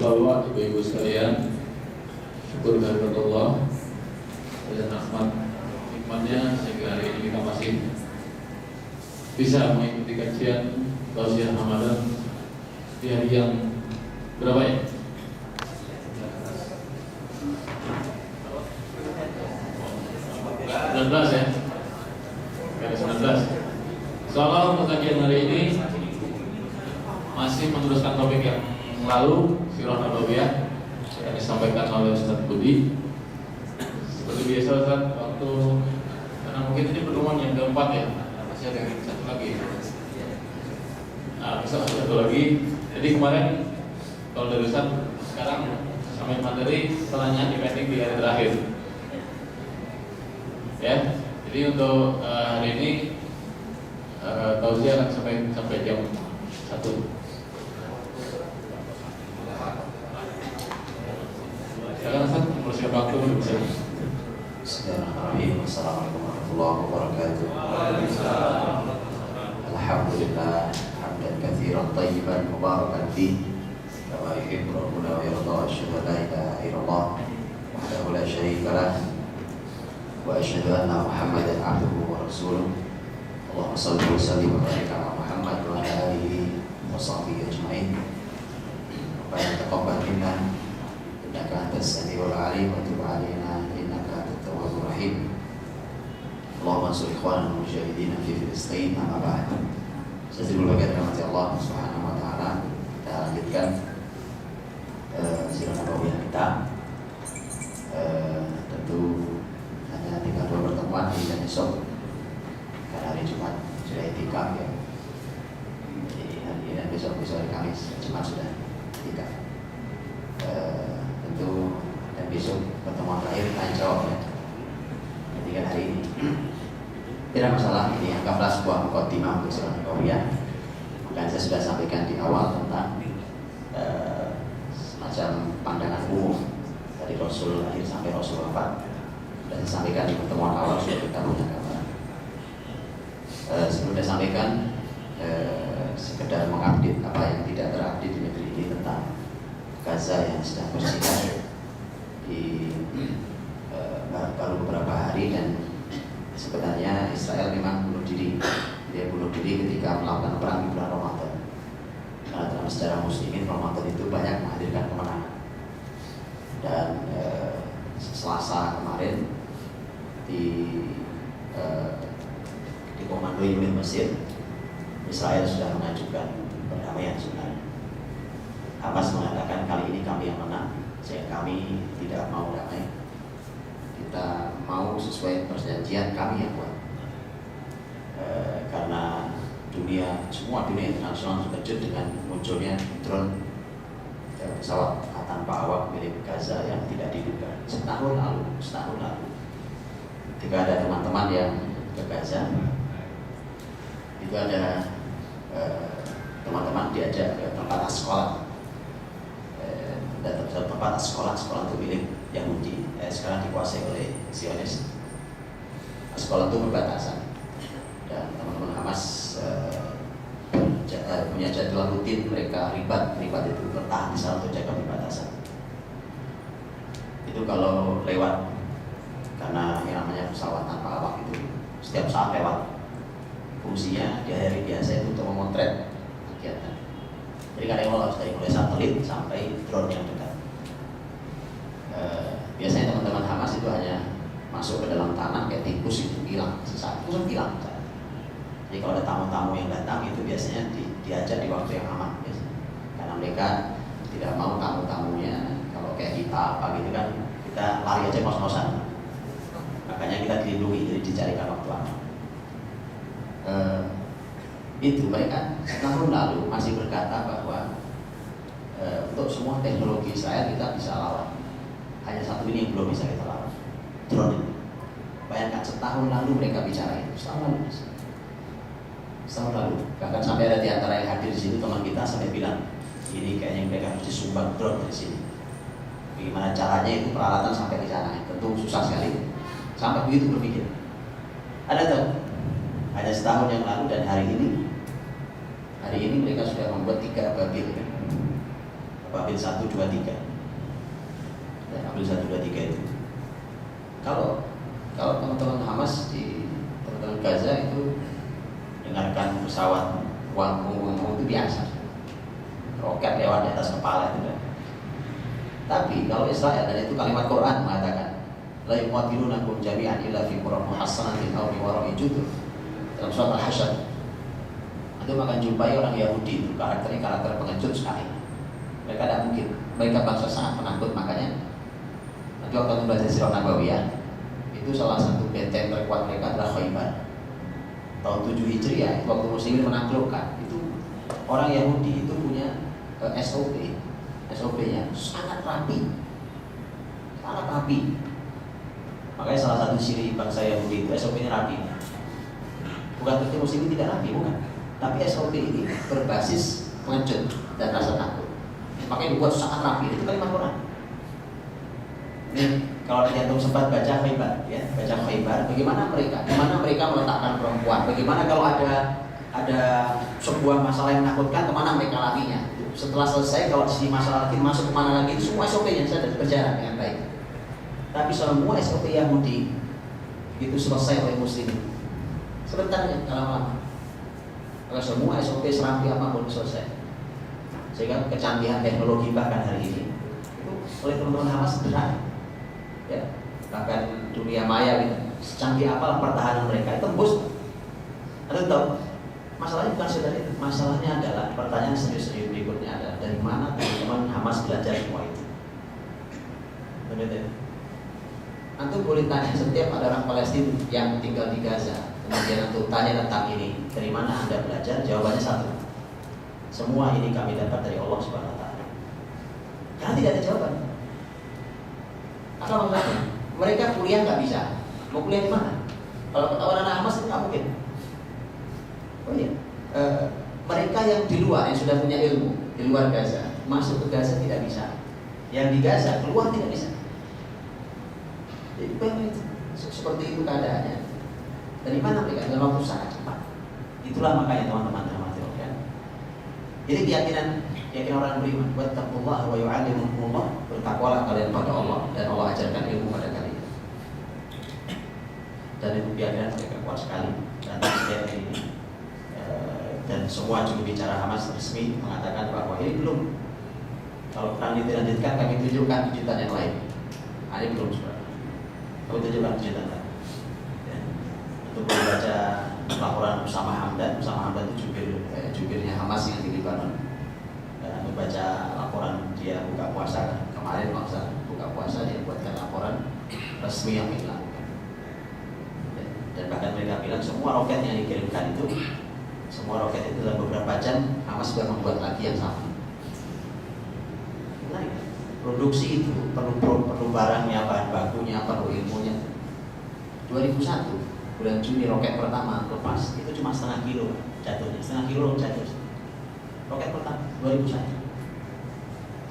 Bapak, Ibu-ibu sekalian, syukur kehadirat Allah dan rahmat nikmatnya sehingga hari ini kita masih bisa mengikuti kajian tausiah Ramadan di hari yang berapa ya? 19 ya? Hari 19. Soalnya untuk kajian hari ini masih meneruskan topik yang lalu, Sirah Nabawiyah yang disampaikan oleh Ustaz Budi. Seperti biasa Ustaz, waktu karena mungkin ini pertemuan yang keempat ya, masih ada satu lagi. Nah, besok ada satu lagi. Jadi kemarin kalau dari Ustaz sekarang sampai materi setelahnya dipending di hari terakhir. Ya, jadi untuk hari ini tausiah akan sampai jam 1. Sekarang Ustaz mempersiapkan waktu untuk bisa. Bismillahirrahmanirrahim. Assalamualaikum warahmatullahi wabarakatuh. Alhamdulillah hamdan katsiran thayyiban mubarakan fihi kama yuhibbu rabbuna wa yarda. Asyhadu an la ilaha illallah wahdahu la syarika lah wa asyhadu anna Muhammadan abduhu wa rasuluh. Allahumma shalli wa sallim wa barik ala Muhammad wa ala alihi wa sahbihi ajma'in. Rabbana taqabbal minna innaka antas samiul alim wa tub alaina innaka antat tawwabur rahim. Allahumma ansur ikhwanana mujahidin fi Filistin amma ba'd. Sesuai bagian rahmat Allah Subhanahu wa taala, kita lanjutkan sirah nabawiyah kita. Tentu hanya tinggal 2 pertemuan hari dan esok, karena hari Jumat sudah itikaf ya. Jadi hari ini dan besok hari Kamis, Jumat sudah itikaf. Tentu dan besok pertemuan terakhir tanya jawab ya. Jadi kan hari ini tidak masalah, ini anggaplah sebuah mukadimah untuk sirah nabawiyah. Bukan saya sudah sampaikan di awal tentang semacam pandangan umum dari Rasul lahir sampai Rasul wafat, dan saya sampaikan di pertemuan awal sudah kita punya gambaran. Sebelum saya sampaikan sekedar mengupdate apa yang tidak terupdate di negeri ini tentang Gaza yang sedang bersinar di baru beberapa hari. Dan sebenarnya Israel memang bunuh diri. Dia bunuh diri ketika melakukan perang di bulan Ramadan. Karena dalam sejarah muslimin Ramadan itu banyak menghadirkan kemenangan. Dan Selasa kemarin di komando Yunus Mesir, Israel sudah mengajukan perdamaian sebenarnya. Hamas mengatakan kali ini kami yang menang, sehingga kami tidak mau damai. Kita mau sesuai perjanjian kami yang buat. Karena semua dunia internasional terkejut dengan munculnya drone pesawat tanpa awak milik Gaza yang tidak diduga setahun lalu. Ketika ada teman-teman yang ke Gaza, itu ada teman-teman diajak ke tempat sekolah. Dan tempat sekolah itu milik Yahudi, sekarang dikuasai oleh Zionis. Sekolah itu berbatasan, dan teman-teman Hamas punya jadwal rutin mereka ribat itu bertahan di sana untuk jaga perbatasan. Itu kalau lewat, karena yang namanya pesawat tanpa awak itu setiap saat lewat, fungsinya di hari biasa itu untuk memotret kegiatan. Jadi kadang harus dari mulai satelit sampai drone yang dekat. Biasanya teman-teman Hamas itu hanya masuk ke dalam tanah kayak tikus itu hilang sesaat, langsung hilang. Jadi kalau ada tamu-tamu yang datang itu biasanya diajak di waktu yang aman biasanya. Karena mereka tidak mau tamu-tamunya, kalau kayak kita apa gitu kan, kita lari aja ngos-ngosan. Makanya kita dilindungi, jadi dicarikan waktu aman. Itu mereka tahun lalu masih berkata bahwa untuk semua teknologi Israel kita bisa lawan. Hanya satu ini yang belum bisa kita lawan, drone ini. Bayangkan setahun lalu mereka bicara itu, setahun lalu. Bahkan sampai ada di antara yang hadir di sini teman kita sampai bilang, ini kayaknya mereka harus disumbang drone dari sini. Bagaimana caranya itu peralatan sampai ke sana? Tentu susah sekali. Sampai begitu berpikir. Ada tahu? Hanya setahun yang lalu dan hari ini mereka sudah membuat 3 babil Babil 1, 2, 3. Ya, Babil 1, 2, 3 itu. Kalau teman-teman Hamas di teman-teman Gaza itu dengarkan pesawat wang itu biasa, roket lewat di atas kepala itu. Tapi kalau Israel, dan itu kalimat Quran mengatakan, la yuqatilunakum jami'an illa fi qura muhassanatin aw bi wara'i judur. Dalam surat Al-Hasyr itu akan jumpai orang Yahudi itu karakternya karakter pengecut sekali. Mereka tidak mungkin, mereka bangsa sangat penakut. Makanya nanti waktu belajar Sirah Nabawiyah itu salah satu benteng terkuat mereka adalah Khaybar. Tahun 7 Hijriah, waktu muslimin menaklukkan, itu orang Yahudi itu punya SOP-nya sangat rapi. Makanya salah satu ciri bangsa Yahudi itu SOP-nya rapi. Bukan berarti muslimin tidak rapi, bukan. Tapi SOP ini berbasis pengecut dan rasa takut. Makanya dibuat sangat rapi. Itu kalimat Quran. Ini kalau antum sempat baca Khaybar, ya, baca Khaybar, bagaimana mereka meletakkan perempuan, bagaimana kalau ada sebuah masalah yang menakutkan, kemana mereka larinya. Setelah selesai, kalau si masalah lagi masuk kemana lagi, itu semua SOP-nya sudah berjalan dengan baik. Tapi semua SOP Yahudi itu selesai oleh muslimin sebentar ya, lama-lama. Kalau semua SOP serapi apapun selesai, sehingga kecanggihan teknologi bahkan hari ini itu oleh teman-teman Hamas sederhana. Ya, bahkan dunia maya gitu, secanggih apalah pertahanan mereka itu tembus. Anda tahu, masalahnya bukan sekedar itu. Masalahnya adalah pertanyaan serius berikutnya adalah dari mana teman-teman Hamas belajar semua itu? Benar. Antum boleh tanya setiap ada orang Palestina yang tinggal di Gaza, kemudian antum tanya tentang ini, dari mana Anda belajar? Jawabannya satu. Semua ini kami dapat dari Allah Subhanahu wa taala. Karena tidak ada jawaban. Apa maksudnya? Mereka kuliah nggak bisa. Mau kuliah di mana? Kalau ketahuan anak Hamas itu nggak mungkin. Oh iya. Mereka yang di luar, yang sudah punya ilmu di luar Gaza, masuk ke Gaza tidak bisa. Yang di Gaza keluar tidak bisa. Jadi seperti itu keadaannya. Dari mana mereka? Dalam waktu sangat cepat. Itulah makanya teman-teman ya. Jadi keyakinan orang beriman, wattaqullah wa yu'allimukumullah, bertakwalah kalian pada Allah dan Allah ajarkan ilmu pada kalian. Dan itu keyakinan mereka kuat sekali. Dan setiap ini dan semua juru bicara Hamas resmi mengatakan bahwa ini belum. Kalau perang dilanjutkan, kami tunjukkan kejutan yang lain. Ini belum sebenarnya. Kami tunjukkan kejutan lain. Ya. Untuk membaca laporan Usama Hamdan itu jubirnya Hamas yang di Libanon. Dan membaca laporan dia buka puasa kemarin, buka puasa dia buatkan laporan resmi yang dilakukan. Ya. Dan bahkan mereka bilang semua roket yang dikirimkan itu, semua roket itu dalam beberapa jam Hamas sudah membuat lagi yang sama. Menarik. Produksi itu perlu barangnya, bahan bakunya, perlu ilmunya. 2001 bulan Juni roket pertama lepas itu cuma setengah kilo jatuhnya, jatuh. Roket pertama 2001.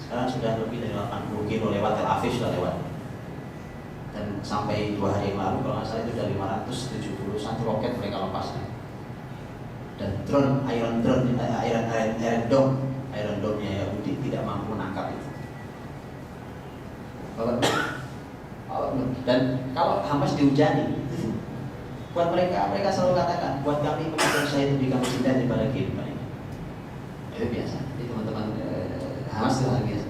Sekarang sudah lebih dari 80 kilo lewat Tel Aviv, sudah lewat. Dan sampai 2 hari yang lalu kalau nggak salah itu sudah 571 roket mereka lepaskan. Dan Iron Dome-nya Yahudi tidak mampu menangkap itu. Dan kalau Hamas dihujani, buat mereka selalu katakan, buat kami mengajar saya itu di kami cinta daripada kehidupan ini. Itu biasa. Jadi teman-teman Hamas itu hal biasa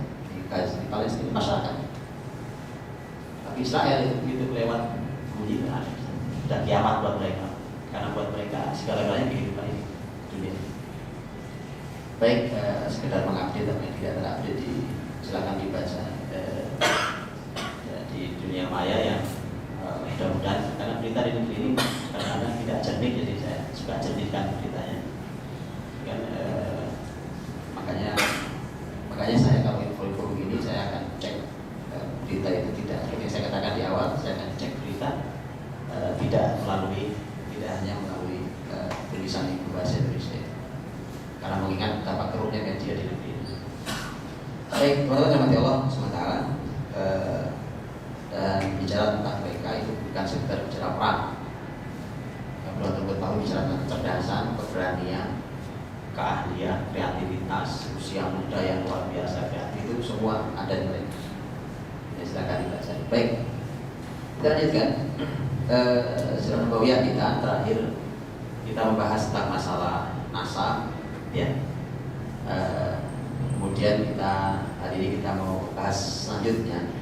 di Palestina masyarakat. Tapi Israel itu begitu lewat mujizat dan kiamat buat mereka. Karena buat mereka segala-galanya kehidupan ini dunia. Baik, sekedar mengupdate apa yang tidak terupdate silakan dibaca di dunia maya yang mudah-mudahan, karena berita di negeri ini kadang-kadang tidak jernih, jadi saya suka jernihkan beritanya. Dan, makanya saya kalau info-info begini saya akan cek berita itu tidak, seperti saya katakan di awal, saya akan cek berita tidak hanya melalui tulisan ibu bahasa Indonesia, karena mengingat betapa keruhnya media di negeri ini. Baik, teman-teman Allah SWT, dan bicara tentang mereka itu bukan sekedar bicara perang. Yang perlu teman-teman tahu bicara tentang kecerdasan, keberanian, keahlian, kreativitas, usia muda yang luar biasa kreatif. semua ada di mereka. Ya, silakan dibaca. Baik, kita lanjutkan. Sirah Nabawiyah kita terakhir kita membahas tentang masalah nasab, ya. Kemudian hari ini kita mau bahas selanjutnya.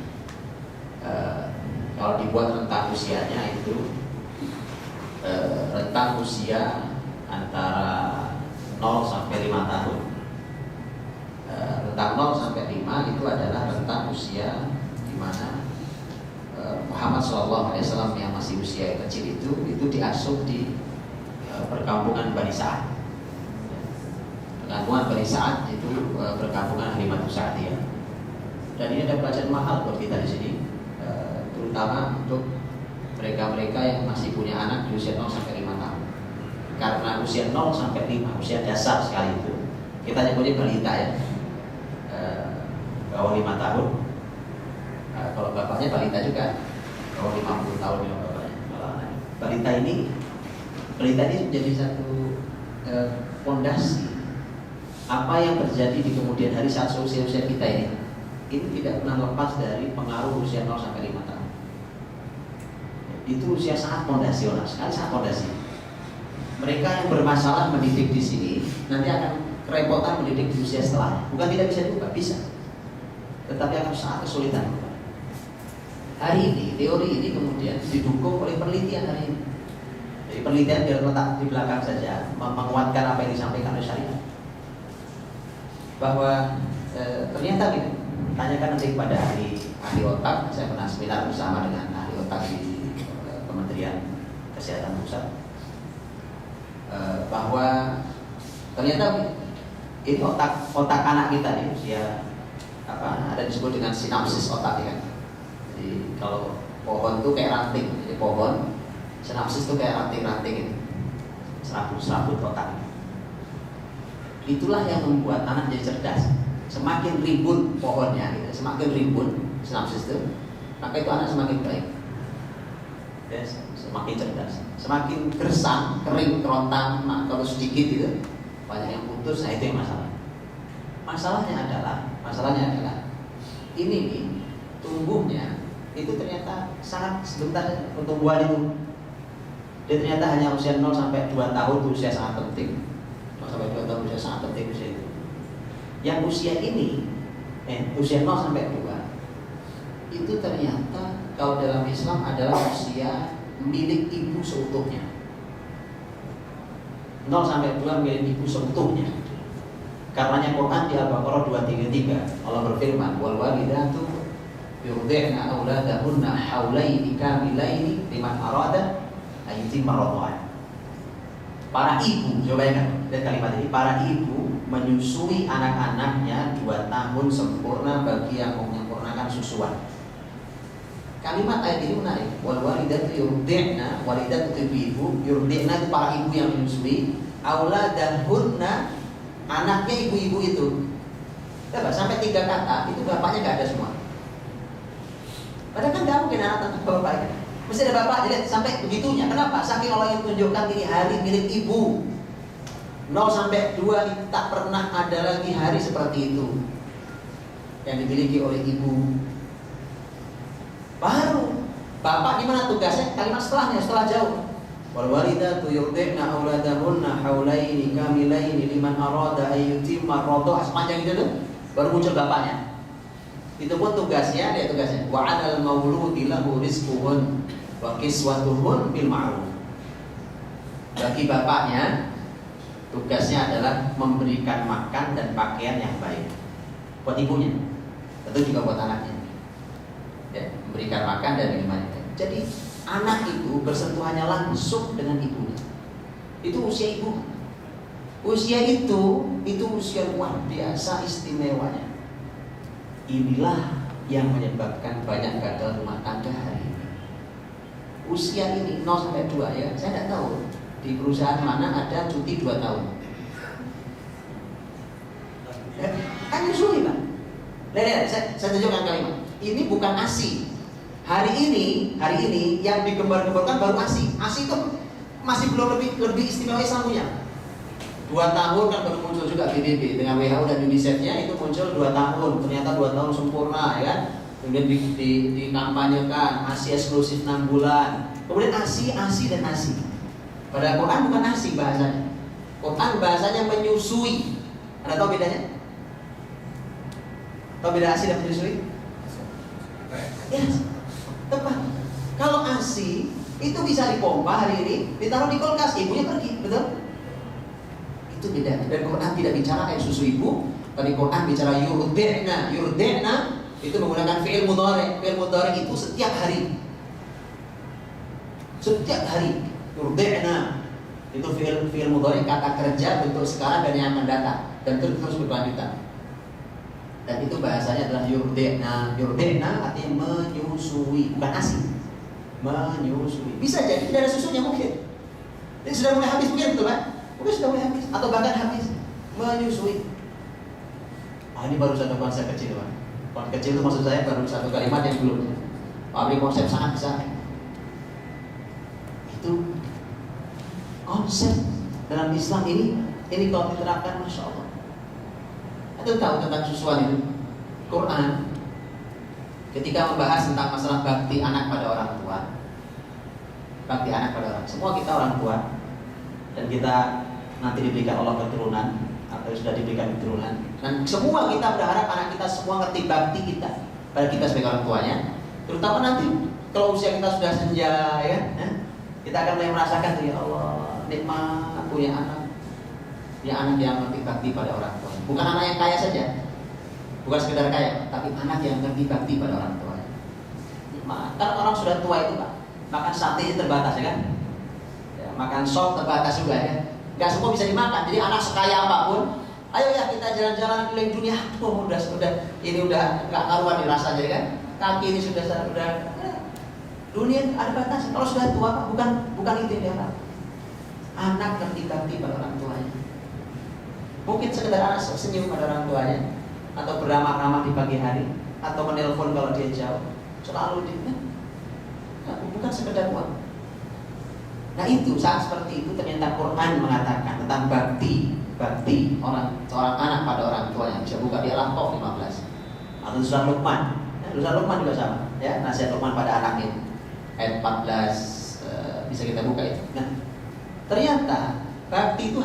Kalau dibuat rentang usianya itu rentang usia antara 0 sampai 5 tahun. Rentang 0 sampai 5 itu adalah rentang usia di mana Muhammad SAW yang masih usia kecil itu diasuh di perkampungan Bani Sa'ad. Perkampungan Bani Sa'ad itu perkampungan Halimatus Sa'diyah. Dan ini ada pelajaran mahal buat kita di sini, terutama untuk mereka-mereka yang masih punya anak di usia 0 sampai 5 tahun. Karena usia 0 sampai 5, usia dasar sekali itu, kita nyebutnya balita ya, bawah 5 tahun. Kalau bapaknya balita juga, bawah 50 tahun ya bapaknya. Balita ini menjadi satu fondasi apa yang terjadi di kemudian hari saat usia-usia kita ini tidak pernah lepas dari pengaruh usia 0 sampai 5 tahun. Itu usia sangat fondasional sekali, sangat fondasi. Mereka yang bermasalah mendidik di sini nanti akan kerepotan mendidik di usia setelah. Bukan tidak bisa juga, bisa. Tetapi akan sangat kesulitan. Hari ini, teori ini kemudian didukung oleh penelitian hari ini. Jadi penelitian biar letak di belakang saja, menguatkan apa yang disampaikan oleh syariat. Bahwa ternyata gitu, tanyakan nanti kepada ahli otak. Saya pernah seminar bersama dengan ahli otak di Kementerian Kesehatan Pusat, bahwa ternyata ini otak anak kita nih usia ada disebut dengan sinapsis otak ya. Jadi kalau pohon itu kayak ranting, jadi pohon sinapsis itu kayak ranting-ranting ini, serabut otak. Itulah yang membuat anak jadi cerdas. Semakin rimbun pohonnya, gitu, semakin rimbun sinapsis itu, maka itu anak semakin baik. Yes, semakin cerdas, semakin gersang, kering, kerontang, kalau sedikit itu banyak yang putus. Nah itu yang masalah. Masalahnya adalah ini nih tumbuhnya itu ternyata sangat sebentar pertumbuhan itu. Dia ternyata hanya usia 0 sampai 2 tahun itu usia sangat penting. 0 sampai 2 tahun usia sangat penting usia itu. Yang usia ini usia 0 sampai 2 itu ternyata kalau dalam Islam adalah usia milik ibu seutuhnya. 0 sampai 2 milik ibu seutuhnya. Karenanya Quran di Al-Baqarah 233 Allah berfirman, wal walidatu yurdi'na auladahunna haulaini kamilaini liman arada ayyutimma radha'ah. Para ibu, coba bayangkan lihat kalimat ini, para ibu menyusui anak-anaknya 2 tahun sempurna bagi yang menyempurnakan susuan. Kalimat ayat ini menarik. Wal walidatu yurdi'na, walidat itu ibu, yurdi'na itu para ibu yang menyusui, auladahunna anaknya ibu-ibu itu. Coba sampai 3 kata itu bapaknya gak ada semua. Padahal kan gak mungkin anak tanpa bapaknya. Mesti ada bapak, jadi sampai begitunya. Kenapa? Saking Allah yang tunjukkan ini hari milik ibu. 0 sampai 2 tak pernah ada lagi hari seperti itu yang dimiliki oleh ibu. Baru bapak gimana tugasnya? Kalimat setelahnya, setelah jauh. Wal walidatu yurdi'na auladahunna haulaini kamilaini liman arada ayyutimma radha'ah. Sepanjang itu tuh baru muncul bapaknya. Itu pun tugasnya, wa 'alal mauludi lahu rizquhun wa kiswatuhun bil ma'ruf. Bagi bapaknya tugasnya adalah memberikan makan dan pakaian yang baik. Buat ibunya, tentu juga buat anaknya. Ya, memberikan makan dan minuman. Jadi anak itu bersentuhannya langsung dengan ibunya. Itu usia ibu. Usia itu usia luar biasa istimewanya. Inilah yang menyebabkan banyak gagal rumah tangga hari ini. Usia ini 0 sampai 2 ya. Saya tidak tahu di perusahaan mana ada cuti 2 tahun. Kan nyusui Pak. Lihat, saya tunjukkan kalimat. Ini bukan ASI. Hari ini yang digembar-gemborkan baru ASI. ASI itu masih belum lebih istimewa Islam punya. 2 tahun kan baru muncul juga PBB dengan WHO dan UNICEF-nya itu muncul 2 tahun, ternyata 2 tahun sempurna ya kan. Kemudian dikampanyekan ASI eksklusif 6 bulan. Kemudian ASI dan ASI. Pada Quran bukan ASI bahasanya. Quran bahasanya menyusui. Anda tahu bedanya? Tahu beda ASI dan menyusui? Ya, tepat. Kalau ASI itu bisa dipompa hari ini, ditaruh di kulkas, ibunya pergi, betul? Itu beda. Dan Quran tidak bicara kayak susu ibu, tapi Quran bicara yurdi'na. Yurdi'na itu menggunakan fi'il mudhari'. Fi'il mudhari' itu setiap hari. Setiap hari yurdi'na. Itu fi'il mudhari' kata kerja bentuk sekarang dan yang akan datang dan terus berkelanjutan. Dan itu bahasanya adalah yurdi'na. Yurdi'na artinya menyusui, bukan ASI. Menyusui. Bisa jadi tidak ada susunya mungkin. Ini sudah mulai habis mungkin, betul Pak? Mungkin sudah mulai habis atau bahkan habis. Menyusui. Ini baru satu konsep kecil Pak. Konsep kecil itu maksud saya baru satu kalimat yang belum. Ini konsep sangat besar. Itu konsep dalam Islam ini kalau diterapkan, Masya Allah. Anda tahu tentang susuan itu? Quran ketika membahas tentang masalah bakti anak pada orang tua. Bakti anak pada orang. Semua kita orang tua dan kita nanti diberikan Allah keturunan atau sudah diberikan keturunan. Dan semua kita berharap anak kita semua ngerti bakti kita pada kita sebagai orang tuanya. Terutama nanti kalau usia kita sudah senja ya, kita akan mulai merasakan ya Allah nikmat punya anak. Ya anak yang ngerti bakti pada orang tua. Bukan anak yang kaya saja. Bukan sekedar kaya, tapi anak yang ngerti bakti pada orang tua. Kan orang sudah tua itu Pak, makan sate terbatas ya kan? Ya, makan sop terbatas juga ya. Gak semua bisa dimakan. Jadi anak sekaya apapun, ayo ya kita jalan-jalan keliling dunia. Ini udah gak karuan dirasa jadi kan? Kaki ini sudah dunia ada batas. Kalau sudah tua Pak, bukan itu yang diharap. Anak ngerti bakti pada orang tuanya. Mungkin sekedar anak senyum pada orang tuanya, atau beramah-ramah di pagi hari, atau menelpon kalau dia jauh, selalu bukan sekedar uang. Nah itu saat seperti itu ternyata Quran mengatakan tentang bakti seorang anak pada orang tuanya. Bisa buka di Al-Ahqaf 15 atau surah Luqman. Surah Luqman juga sama, ya nasihat Luqman pada anaknya ayat 14 bisa kita buka itu. Nah ternyata bakti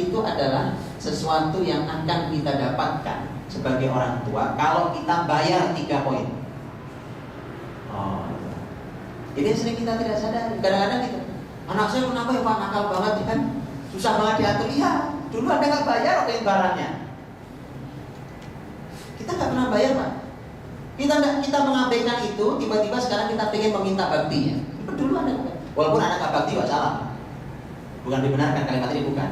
itu adalah sesuatu yang akan kita dapatkan sebagai orang tua kalau kita bayar 3 poin. Ini sering kita tidak sadar. Kadang-kadang gitu, anak saya kenapa ya Pak nakal banget kan, susah banget diatur. Iya, dulu Anda nggak bayar oke barangnya. Kita nggak pernah bayar Pak. Kita mengabaikan itu, tiba-tiba sekarang kita pengen meminta baktinya. Dulu Anda bukan. Walaupun anak nggak bakti, wah salah. Bukan dibenarkan kalimat ini bukan.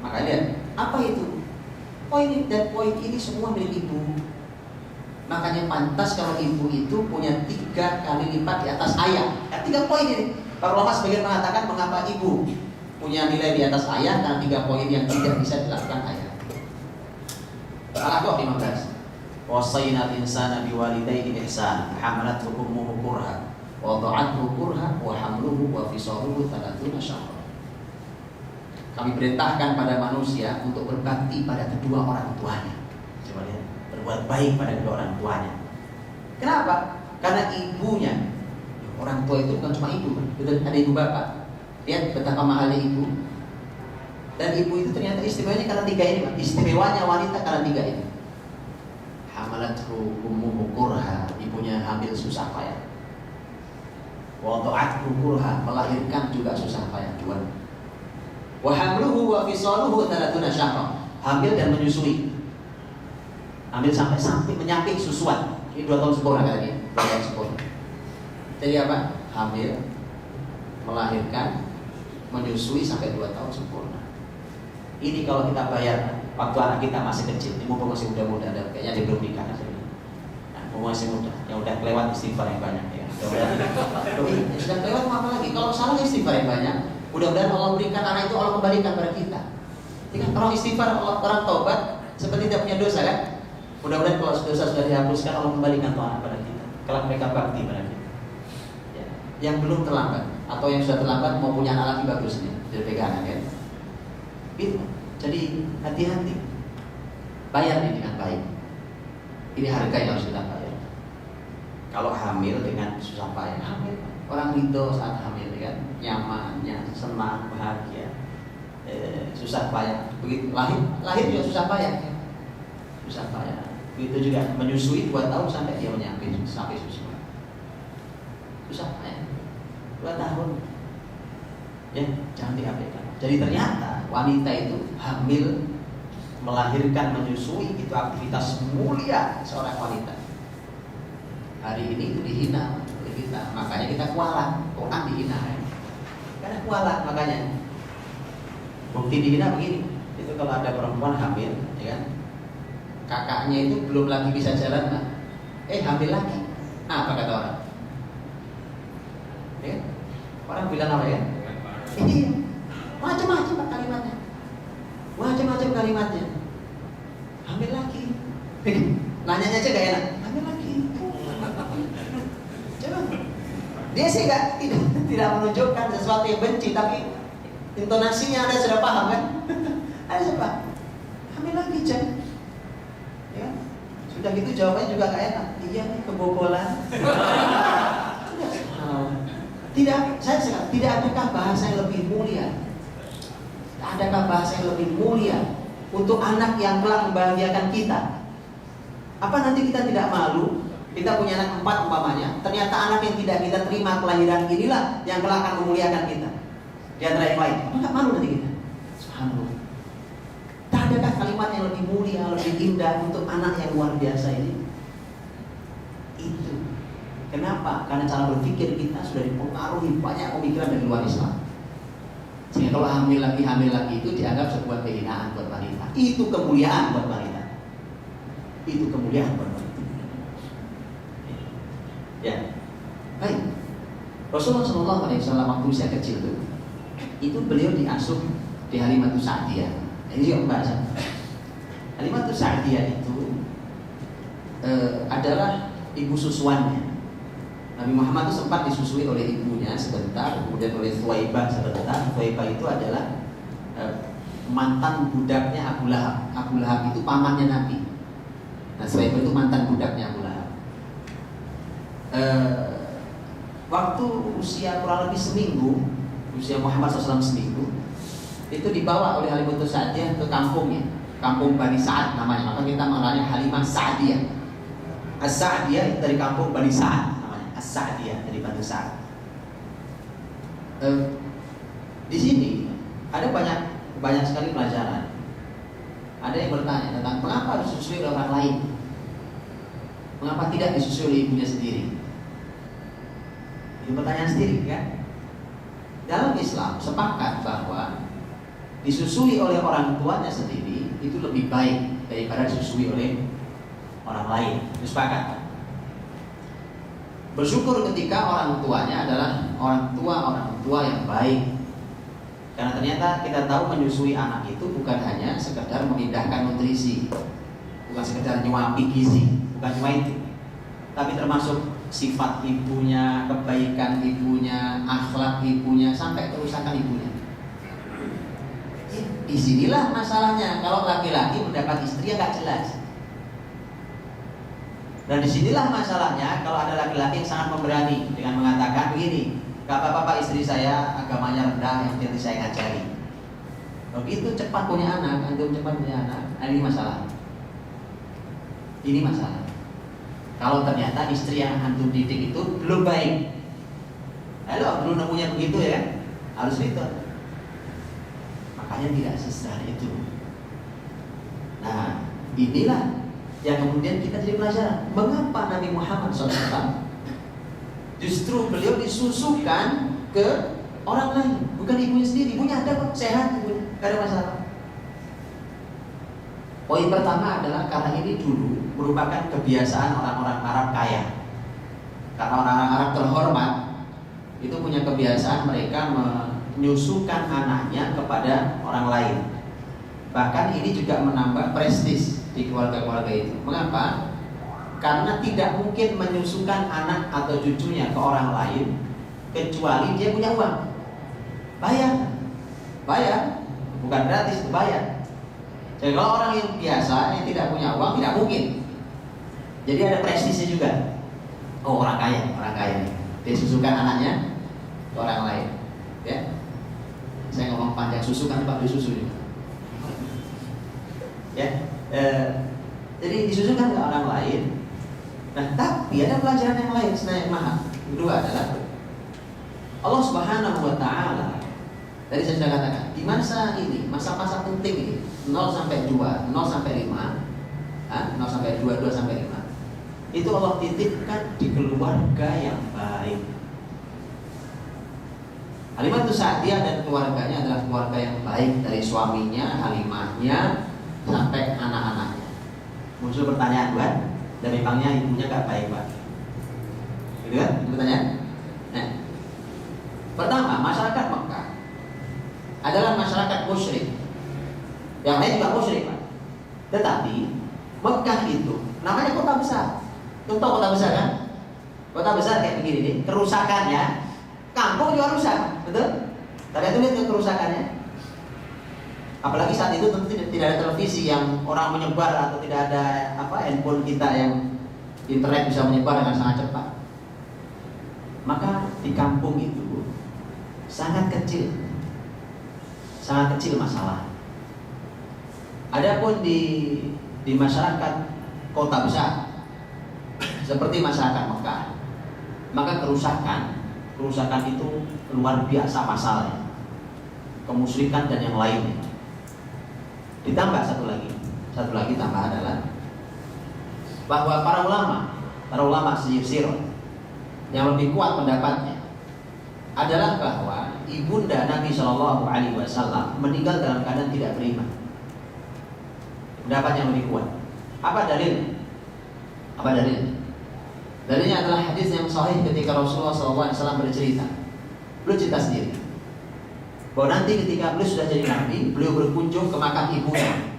Maka lihat, apa itu? Poin dan poin ini semua milik ibu. Makanya pantas kalau ibu itu punya 3 kali lipat di atas ayah. 3 poin ini. Para ulama sebagian mengatakan mengapa ibu punya nilai di atas ayah karena 3 poin yang tidak bisa dilakukan ayah. Al-Ahqaf 15. Wasainal insana biwalidayhi ihsana, hamalathu ummuhu kurha, wada'athu kurha, wa hamluhu wa fisaluhu 30 syahra. Kami perintahkan pada manusia untuk berbakti pada kedua orang tuanya. Coba lihat, berbuat baik pada kedua orang tuanya. Kenapa? Karena ibunya, orang tua itu bukan cuma ibu, ada ibu bapak. Lihat betapa mahalnya ibu. Dan ibu itu ternyata istimewanya karena 3 ini, Pak. Istimewanya wanita karena 3 ini. Hamalathu ummuhu kurha, ibunya hamil susah payah. Wada'athu kurha, melahirkan juga susah payah. 2. Wa hamluhu wa fisaluhu 30 syahra, hamil dan menyusui. Hamil sampai menyaping susuan. Ini 2 tahun sempurna katanya. 2 tahun sempurna. Jadi apa? Hamil, melahirkan, menyusui sampai 2 tahun sempurna. Ini kalau kita bayar waktu anak kita masih kecil, ini mumpung masih muda-muda, dan kayaknya dia belum nikah. Nah, mumpung masih muda, yang udah kelewat istighfar yang banyak ya. Sudah kelewat apa lagi? Kalau salah istighfar yang banyak. Mudah-mudahan Allah berikan anak itu, Allah kembalikan pada kita. Jika orang istighfar, orang taubat seperti tidak punya dosa kan? Mudah-mudahan kalau dosa sudah dihapuskan, Allah kembalikan tuh anak pada kita. Kalau mereka bakti pada kita. Ya. Yang belum terlambat atau yang sudah terlambat mau punya anak lagi bagus nih, jadi pegangan kan. Gitu. Jadi hati-hati. Bayar ini dengan baik. Ini harga yang harus kita bayar. Kalau hamil dengan susah payah, hamil. Orang ridho saat hamil kan, nyamannya, senang, bahagia. Susah payah. Begitu lahir juga susah payah. Susah payah. Begitu juga menyusui 2 tahun sampai dia sampai susu. Susah payah. 2 tahun. Ya, jangan diabaikan. Jadi ternyata wanita itu hamil, melahirkan, menyusui itu aktivitas mulia seorang wanita. Hari ini itu dihina oleh kita, makanya kita kualat. Quran dihina ya. Karena kualat makanya. Bukti dihina begini. Itu kalau ada perempuan hamil, ya kan? Kakaknya itu belum lagi bisa jalan, Pak. Hamil lagi. Apa kata orang? Ya? Orang bilang apa ya? Ini macam-macam kalimatnya. Macam-macam kalimatnya. Hamil lagi. Nanyanya aja gak enak. Hamil lagi. Coba. Dia sih tidak menunjukkan sesuatu yang benci, tapi intonasinya Anda sudah paham kan? Ada siapa? Hamil lagi, Cek. Ya. Sudah gitu jawabannya juga gak enak. Iya nih kebobolan. Tidak adakah bahasa yang lebih mulia? Adakah bahasa yang lebih mulia untuk anak yang kelak membahagiakan kita? Apa nanti kita tidak malu? Kita punya anak 4 umpamanya, ternyata anak yang tidak kita terima kelahiran inilah yang kelak akan memuliakan kita di antara yang lain. Apa nggak malu nanti kita? Subhanallah. Tak adakah kalimat yang lebih mulia, lebih indah untuk anak yang luar biasa ini? Itu. Kenapa? Karena cara berpikir kita sudah dipengaruhi banyak pemikiran dari luar Islam. Sehingga kalau hamil lagi itu dianggap sebuah kehinaan buat wanita. Itu kemuliaan buat wanita. Itu kemuliaan buat wanita. Ya, baik. Rasulullah SAW waktu usia kecil itu beliau diasuh di Halimatus Sa'diyah. Ini juga pembahasan. Halimatus Sa'diyah itu adalah ibu susuannya. Nabi Muhammad itu sempat disusui oleh ibunya sebentar, kemudian oleh Thuwaibah sebentar. Thuwaibah itu adalah mantan budaknya Abu Lahab. Abu Lahab itu pamannya Nabi. Nah, Thuwaibah itu mantan budaknya Abu Lahab. Waktu usia kurang lebih seminggu, usia Muhammad SAW seminggu, itu dibawa oleh Halimatus Sa'diyah ke kampungnya, kampung Bani Sa'ad namanya. Maka kita mengenalnya Halimah Sa'diyah. As-Sa'diyah dari kampung Bani Sa'ad. As-Sa'diyah dari Bani Sa'ad. Di sini ada banyak sekali pelajaran. Ada yang bertanya tentang mengapa disusui oleh orang lain, mengapa tidak disusui oleh ibunya sendiri. Ini pertanyaan sendiri kan? Dalam Islam sepakat bahwa disusui oleh orang tuanya sendiri itu lebih baik daripada disusui oleh orang lain. Itu sepakat. Bersyukur ketika orang tuanya adalah orang tua yang baik. Karena ternyata kita tahu menyusui anak itu bukan hanya sekedar memindahkan nutrisi, bukan sekedar nyuapi gizi, bukan cuma itu, tapi termasuk sifat ibunya, kebaikan ibunya, akhlak ibunya, sampai kerusakan ibunya. Disinilah masalahnya. Kalau laki-laki mendapat istri yang gak jelas. Dan disinilah masalahnya kalau ada laki-laki yang sangat pemberani dengan mengatakan begini, gak apa-apa Pak, istri saya agamanya rendah, yang penting saya ngajari. Begitu cepat punya anak, antum cepat punya anak. Nah, ini masalah. Ini masalah. Kalau ternyata istri yang antum didik itu belum baik, halo, belum nemunya begitu ya, harus itu. Makanya tidak sesederhana itu. Nah, inilah yang kemudian kita jadi pelajaran. Mengapa Nabi Muhammad SAW justru beliau disusukan ke orang lain, bukan ibunya sendiri. Ibunya ada kok, sehat ibunya, gak ada masalah. Poin pertama adalah karena ini dulu merupakan kebiasaan orang-orang Arab kaya. Karena orang-orang Arab terhormat itu punya kebiasaan mereka menyusukan anaknya kepada orang lain. Bahkan ini juga menambah prestis di keluarga-keluarga itu. Mengapa? Karena tidak mungkin menyusukan anak atau cucunya ke orang lain kecuali dia punya uang. Bayar. bukan gratis, bayar. Jadi kalau orang yang biasa yang tidak punya uang tidak mungkin. Jadi ada prestisnya juga. Oh, orang kaya nih. Dia susukan anaknya ke orang lain. Ya. Saya ngomong panjang susu kan Pak beli susu juga. Ya. Jadi disusukan ke orang lain. Nah, tapi ada pelajaran yang lain selain mahal. Kedua adalah Allah Subhanahu wa taala. Tadi saya sudah katakan, di masa ini, masa-masa penting ini, 0 sampai 2, 0 sampai 5, 0 sampai 2, 2 sampai 5. Itu Allah titipkan di keluarga yang baik. Halimah Sa'diyah dan keluarganya adalah keluarga yang baik, dari suaminya, Halimahnya, sampai anak-anaknya. Muncul pertanyaan, bukan? Dan memangnya ibunya gak baik, Pak? Gitu kan? Pertanyaan? Nah, pertama, masyarakat Mekah adalah masyarakat musyrik. Yang lain juga musyrik, Pak. Tetapi Mekah itu namanya kota besar. Contoh kota besar kan? Kota besar kayak begini nih, kerusakannya kampung juga rusak, betul? Tapi itu lihat kerusakannya. Apalagi saat itu tentu tidak ada televisi yang orang menyebar, atau tidak ada handphone kita yang internet bisa menyebar dengan sangat cepat. Maka di kampung itu sangat kecil masalah. Adapun di masyarakat kota besar seperti masyarakat Mekah, maka kerusakan itu luar biasa masalahnya, kemusyrikan dan yang lainnya. Ditambah satu lagi tambah adalah bahwa para ulama sirah yang lebih kuat pendapatnya adalah bahwa ibunda Nabi Shallallahu Alaihi Wasallam meninggal dalam keadaan tidak beriman. Pendapat yang lebih kuat. Apa dalilnya? Dalilnya adalah hadis yang sahih ketika Rasulullah SAW bercerita. Beliau cerita sendiri bahwa nanti ketika beliau sudah jadi nabi, beliau berkunjung ke makam ibunya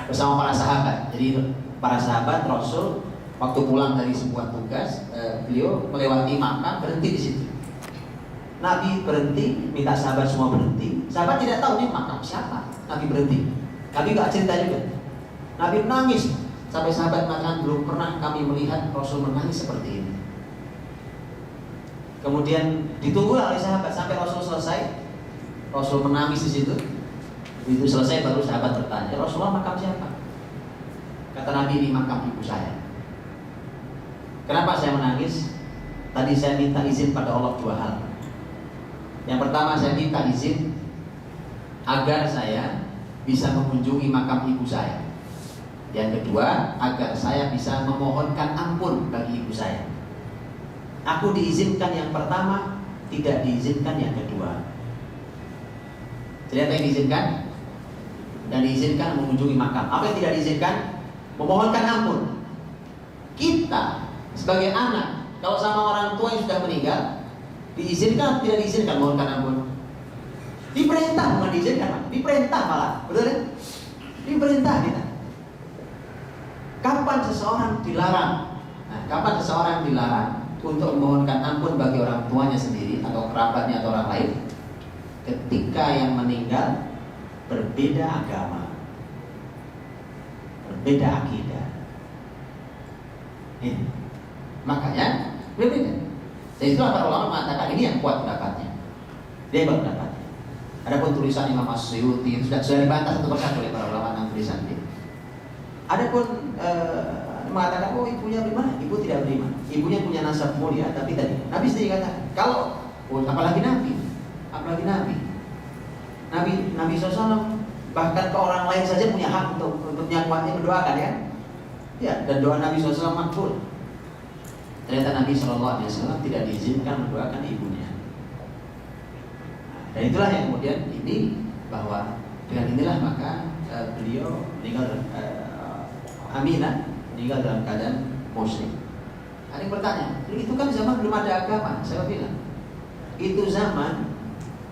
bersama para sahabat. Jadi para sahabat Rasul waktu pulang dari sebuah tugas, beliau melewati makam, berhenti di situ. Nabi berhenti, minta sahabat semua berhenti. Sahabat tidak tahu ini makam siapa. Nabi berhenti. Nabi nggak cerita juga. Nabi menangis sampai sahabat mengatakan belum pernah kami melihat Rasul menangis seperti ini. Kemudian ditunggu oleh sahabat sampai Rasul selesai. Rasul menangis di situ. Begitu selesai baru sahabat bertanya, Rasulullah makam siapa? Kata Nabi, ini makam ibu saya. Kenapa saya menangis? Tadi saya minta izin pada Allah 2 hal. Yang pertama, saya minta izin agar saya bisa mengunjungi makam ibu saya. Yang kedua, agar saya bisa memohonkan ampun bagi ibu saya. Aku diizinkan yang pertama, tidak diizinkan yang kedua. Jadi apa yang diizinkan? Dan diizinkan mengunjungi makam. Apa yang tidak diizinkan? Memohonkan ampun. Kita sebagai anak, kalau sama orang tua yang sudah meninggal, diizinkan atau tidak diizinkan mohonkan ampun? Diperintah, bukan diizinkan, diperintah malah, betul kan? Diperintah kita. Kapan seseorang dilarang? Nah, kapan seseorang dilarang untuk memohonkan ampun bagi orang tuanya sendiri atau kerabatnya atau orang lain? Ketika yang meninggal berbeda agama, berbeda akidah. Makanya berbeda. Dan itulah para ulama mengatakan ini yang kuat pendapatnya. Dia kuat pendapatnya. Adapun tulisan Imam As-Suyuti sudah dibantah satu persatu oleh para ulama tentang tulisan ini. Adapun mengatakan ibunya beriman, ibu tidak beriman. Ibunya punya nasab mulia, tapi tadi Nabi sendiri katakan kalau apalagi Nabi SAW bahkan ke orang lain saja punya hak untuk nyakuatnya mendoakan ya. Ya, dan doa Nabi SAW makbul. Ternyata Nabi SAW tidak diizinkan mendoakan ibunya. Dan itulah yang kemudian ini bahwa dengan inilah maka beliau meninggal Aminah meninggal dalam keadaan musyrik. Ada yang bertanya, itu kan zaman belum ada agama. Saya bilang itu zaman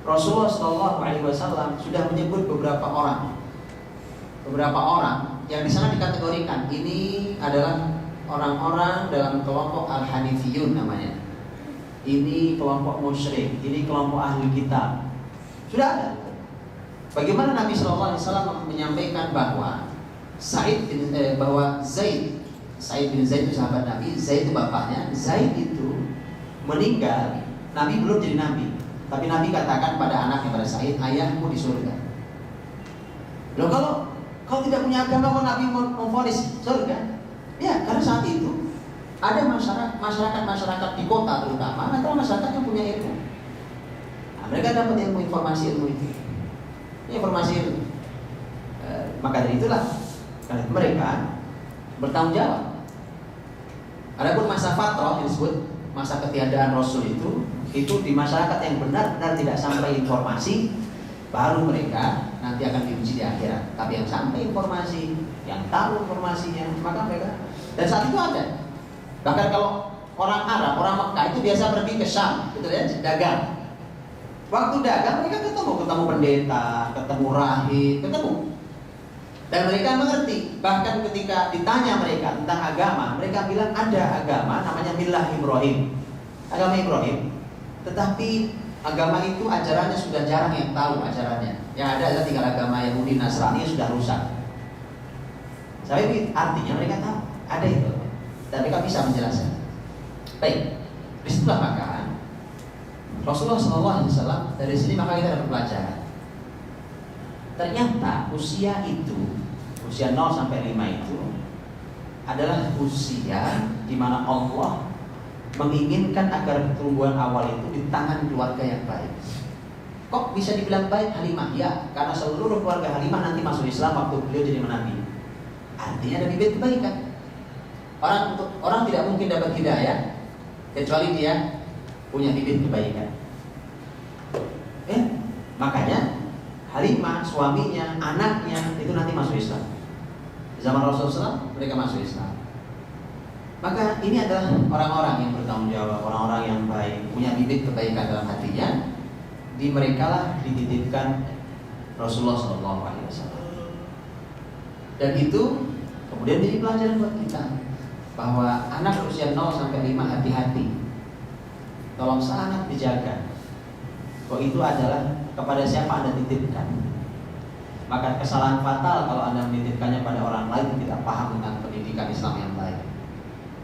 Rasulullah SAW sudah menyebut beberapa orang yang di sana dikategorikan ini adalah orang-orang dalam kelompok Al-Hanifiyun namanya. Ini kelompok musyrik, ini kelompok ahli kitab. Sudah ada. Bagaimana Nabi SAW menyampaikan bahwa Zaid bin Zaid itu sahabat Nabi, Zaid itu bapaknya. Zaid itu meninggal, Nabi belum jadi nabi, tapi Nabi katakan pada anaknya, pada Zaid, ayahmu di surga. Loh, kalau tidak punya agama, kok Nabi memvonis surga? Ya, karena saat itu ada masyarakat di kota terutama atau masyarakat yang punya ilmu. Nah, mereka dapat informasi itu. Ini informasi ilmu. Maka dari itulah mereka bertanggung jawab. Adapun masa fatrah yang disebut masa ketiadaan Rasul itu di masyarakat yang benar-benar tidak sampai informasi, baru mereka nanti akan diuji di akhirat. Tapi yang sampai informasi, yang tahu informasinya, maka mereka. Dan saat itu ada. Bahkan kalau orang Arab, orang Mekah itu biasa pergi ke Syam, betul ya, dagang. Waktu dagang mereka ketemu pendeta, ketemu rahib, ketemu. Dan mereka mengerti. Bahkan ketika ditanya mereka tentang agama, mereka bilang ada agama namanya Millah Ibrahim, agama Ibrahim. Tetapi agama itu ajarannya sudah jarang yang tahu ajarannya. Yang ada adalah tinggal agama Yahudi, Nasrani yang sudah rusak. Tapi artinya mereka tahu ada itu, dan mereka bisa menjelaskan. Baik, disitulah maka Rasulullah SAW dari sini maka kita dapat pelajaran. Ternyata usia 0 sampai 5 itu adalah usia di mana Allah menginginkan agar pertumbuhan awal itu di tangan keluarga yang baik. Kok bisa dibilang baik Halimah? Ya, karena seluruh keluarga Halimah nanti masuk Islam waktu beliau jadi nabi. Artinya ada bibit kebaikan. Orang tidak mungkin dapat hidayah kecuali dia punya bibit kebaikan. Makanya Halimah, suaminya, anaknya itu nanti masuk Islam. Di zaman Rasulullah SAW mereka masuk Islam. Maka ini adalah orang-orang yang bertanggung jawab, orang-orang yang baik, punya bibit kebaikan dalam hatinya. Di mereka lah dititipkan Rasulullah SAW. Dan itu kemudian jadi pelajaran buat kita bahwa anak usia 0 sampai 5 hati-hati, tolong sangat dijaga. Kok itu adalah kepada siapa Anda titipkan. Maka kesalahan fatal kalau Anda menitipkannya pada orang lain yang tidak paham tentang pendidikan Islam yang baik.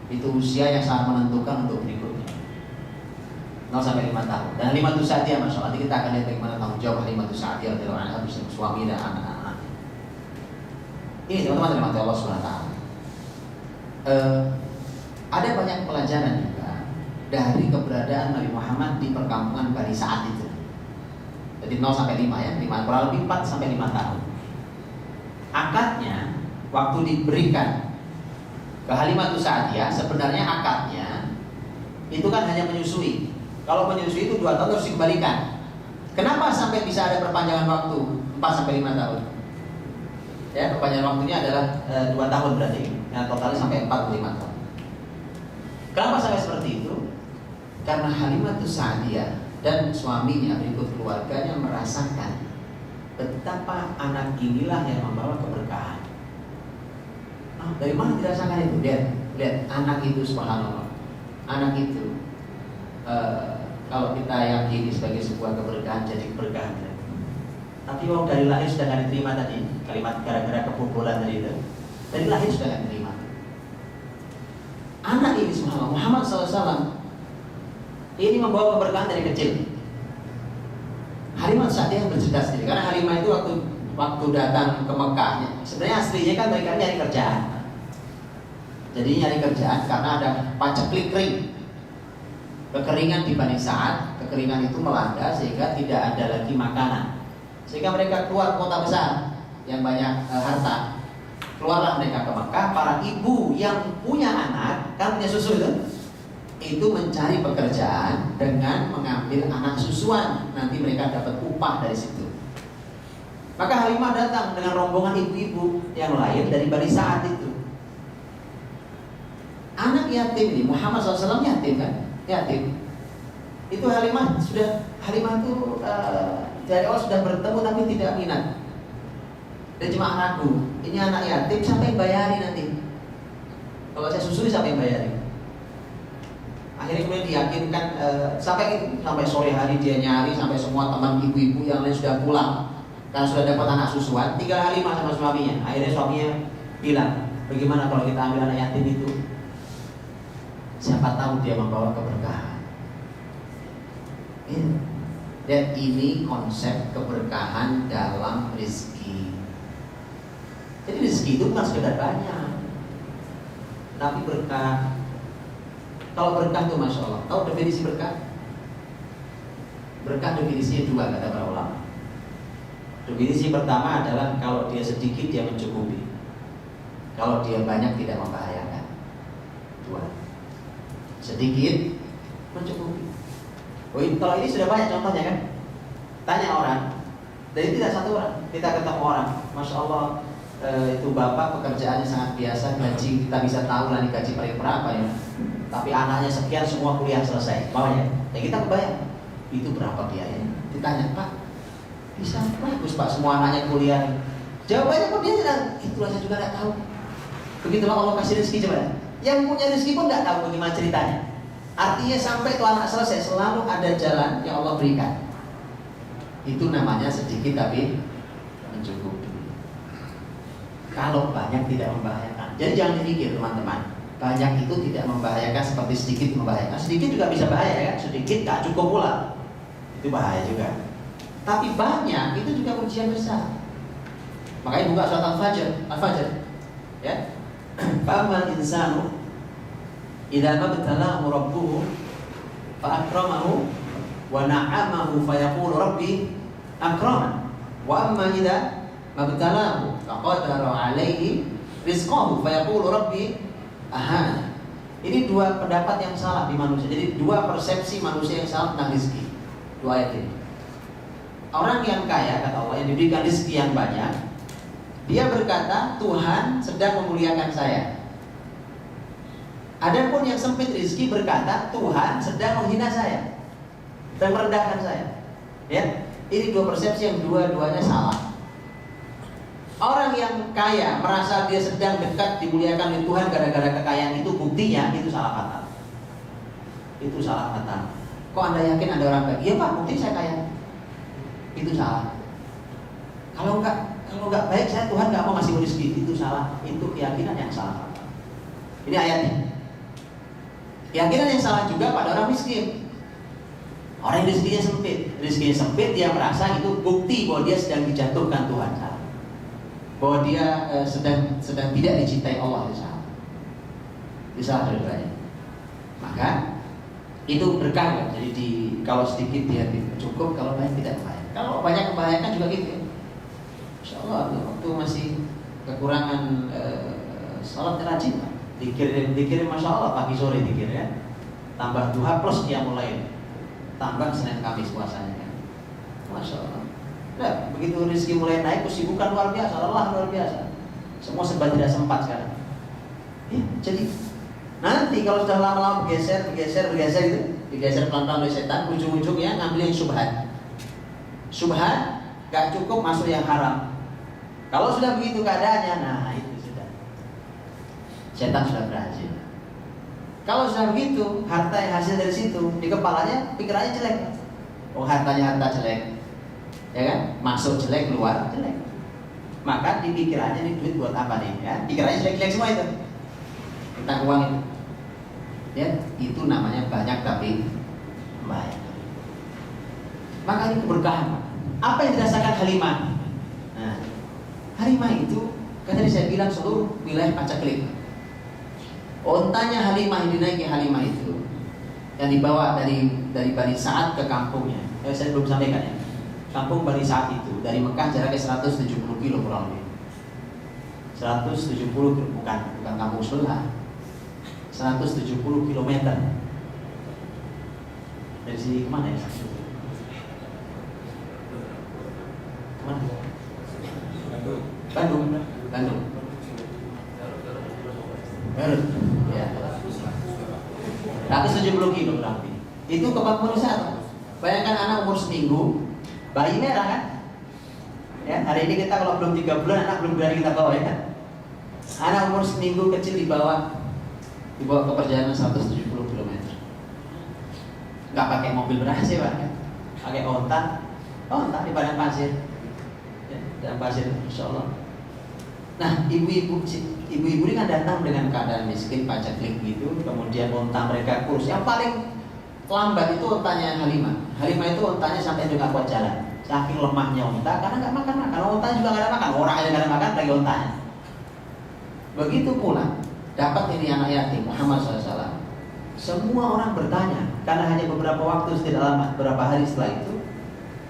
Itu usia yang sangat menentukan untuk berikutnya, 0 sampai 5 tahun. Dan Halimah Sa'diyah, Masya Allah, nanti kita akan lihat bagaimana tanggung jawab Halimah Sa'diyah dalam anak suami dan anak-anak. Ini teman-teman dirahmati Allah SWT. Ada banyak pelajaran juga dari keberadaan Nabi Muhammad di perkampungan Bani Sa'ad itu. Jadi 0 sampai 5 ya, 5, kurang lebih 4 sampai 5 tahun. Akadnya waktu diberikan ke Halimah Sa'diyah, sebenarnya akadnya itu kan hanya menyusui. Kalau menyusui itu 2 tahun harus dikembalikan. Kenapa sampai bisa ada perpanjangan waktu 4 sampai 5 tahun? Ya, perpanjangan waktunya adalah 2 tahun berarti. Yang totalnya sampai 45 tahun. Kenapa sampai seperti itu? Karena Halimah Sa'diyah dan suaminya berikut keluarganya merasakan betapa anak inilah yang membawa keberkahan. Dari mana dirasakan itu? Lihat anak itu, subhanallah. Anak itu kalau kita yakini sebagai sebuah keberkahan, jadi keberkahan. Tapi kalau dari lahir sudah tidak diterima tadi, kalimat gara-gara kebobolan tadi itu, dari lahir sudah tidak diterima. Anak ini, subhanallah, Muhammad SAW ini membawa keberkahan dari kecil. Halimah Sa'diyah bercerita sendiri, karena Halimah itu waktu datang ke Mekah, sebenarnya aslinya kan mereka nyari kerjaan. Jadi nyari kerjaan karena ada paceklik kering, kekeringan di Bani Sa'ad, kekeringan itu melanda sehingga tidak ada lagi makanan, sehingga mereka keluar kota besar yang banyak harta. Keluarlah mereka ke Mekah. Para ibu yang punya anak, kan punya susu itu mencari pekerjaan dengan mengambil anak susuan. Nanti mereka dapat upah dari situ. Maka Halimah datang dengan rombongan ibu-ibu yang lain dari Bani Sa'ad itu. Anak yatim ini, Muhammad SAW yatim kan? Yatim. Itu Halimah itu dari awal sudah bertemu tapi tidak minat. Dia cuma anakku, ini anak yatim, siapa yang bayari nanti? Kalau saya susui siapa yang bayari? Akhirnya kemudian diyakinkan sampai sore hari dia nyari sampai semua teman ibu-ibu yang lain sudah pulang. karena sudah dapat anak susuan, tinggal Halimah sama suaminya. Akhirnya suaminya bilang, bagaimana kalau kita ambil anak yatim itu? Siapa tahu dia membawa keberkahan. Dan ini konsep keberkahan dalam rezeki. Jadi rezeki itu bukan sekedar banyak, tapi berkah. Kalau berkah itu Masya Allah, tahu definisi berkah? Berkah definisinya dua kata para ulama. Definisi pertama adalah kalau dia sedikit dia mencukupi, kalau dia banyak tidak membahayakan. Dua. Sedikit mencukupi. Kalau ini sudah banyak contohnya kan? Tanya orang, dan tidak satu orang, kita ketemu orang, Masya Allah, itu bapak pekerjaannya sangat biasa, gaji kita bisa tahu lah nih gaji paling berapa ya. Tapi anaknya sekian semua kuliah selesai, maunya. Ya kita kebayang itu berapa biayanya. Ditanya, Pak, bisa bagus Pak semua anaknya kuliah. Jawabannya kok dia tidak, itulah saya juga tidak tahu. Begitulah Allah kasih rezeki coba. Yang punya rezeki pun tidak tahu bagaimana ceritanya. Artinya sampai tuh anak selesai selalu ada jalan yang Allah berikan. Itu namanya sedikit tapi mencukupi. Kalau banyak tidak membahayakan. Jadi jangan dipikir teman-teman, banyak itu tidak membahayakan seperti sedikit membahayakan. Sedikit juga bisa bahaya kan? Sedikit tak cukup pula, itu bahaya juga. Tapi banyak itu juga ujian besar. Makanya buka surat Al-Fajr, ya. Fa'amal insanu idza mabtalahu rabbuhu fa akramahu wa na'amahu fa yaqulu rabbi akraman wa amma idza mabtalahu faqadara 'alaihi rizqahu fa yaqulu rabbi ahana. Ini dua pendapat yang salah di manusia. Jadi dua persepsi manusia yang salah tentang rezeki. Dua ayat ini. Orang yang kaya kata Allah yang diberikan rezeki yang banyak, dia berkata Tuhan sedang memuliakan saya. Adapun yang sempit rezeki berkata Tuhan sedang menghina saya dan merendahkan saya. Ya, ini dua persepsi yang dua-duanya salah. Orang yang kaya merasa dia sedang dekat dimuliakan oleh Tuhan gara-gara kekayaan itu, buktinya itu salah fatal. Itu salah fatal. Kok Anda yakin ada orang kaya? Iya Pak, bukti saya kaya. Itu salah. Kalau nggak baik saya Tuhan nggak mau ngasih rezeki, itu salah. Itu keyakinan yang salah. Ini ayatnya. Keyakinan yang salah juga pada orang miskin. Orang yang rezekinya sempit, dia merasa itu bukti bahwa dia sedang dijatuhkan Tuhan. Salah. Bahwa dia sedang tidak dicintai Allah. Itu salah. Itu salah dua-duanya. Maka itu berkah. Jadi kalau sedikit dia cukup, kalau banyak tidak membahayakan. Kalau banyak membahayakan juga gitu ya. Insya Allah waktu masih kekurangan salat rajin, dikir Masya Allah pagi sore dikir ya, tambah duha plus dia mulai tambah Senin Kamis puasanya kan, Masya Allah. Nah, begitu rezeki mulai naik, kesibukan luar biasa, lelah luar biasa, semua serba tidak sempat sekarang. Ya, jadi nanti kalau sudah lama-lama bergeser itu, digeser pelan-pelan oleh setan, ujung-ujungnya ngambil yang subhat, gak cukup masuk yang haram. Kalau sudah begitu keadaannya, nah itu sudah setan sudah berhasil. Kalau sudah begitu, harta yang hasil dari situ di kepalanya, pikirannya jelek. Oh hartanya harta jelek, ya kan? Masuk jelek, keluar jelek. Maka di pikirannya ini duit buat apa nih? Ya, pikirannya jelek-jelek semua itu tentang uang itu. Ya, itu namanya banyak tapi baik. Maka ini keberkahan. Apa yang dirasakan Halimah? Nah, Halimah itu kan tadi saya bilang seluruh wilayah pacaklik. Ontanya Halimah yang dinaiki Halimah itu yang dibawa dari Bani Sa'ad ke kampungnya. Saya belum sampaikan ya. Kampung Bani Sa'ad itu dari Mekah jaraknya 170 kilo kurang lebih. 170 kilo, bukan kampung sebelah. 170 kilometer. Dari sini kemana ya? Bandung. Garut. Ya. 170 kilo berarti. Itu ke kampung wisata. Bayangkan anak umur seminggu, bayi merah kan? Ya, hari ini kita kalau belum 3 bulan anak belum berani kita bawa ya kan? Anak umur seminggu kecil dibawa ke perjalanan 170 km. Nggak pakai mobil berhasil kan? Pakai onta di padang pasir. dalam pasir, insya Allah. Nah, ibu-ibu ini kan datang dengan keadaan miskin, paceklik gitu, kemudian unta mereka kurus. Yang paling lambat itu untanya Halimah. Halimah itu untanya sampai juga kuat jalan. Saking lemahnya unta, karena nggak makan. Kalau unta juga nggak ada makan, orang aja nggak ada makan, lagi untanya. Begitu pula dapat ini anak yatim Muhammad SAW. Semua orang bertanya, karena hanya beberapa waktu tidak lama, beberapa hari setelah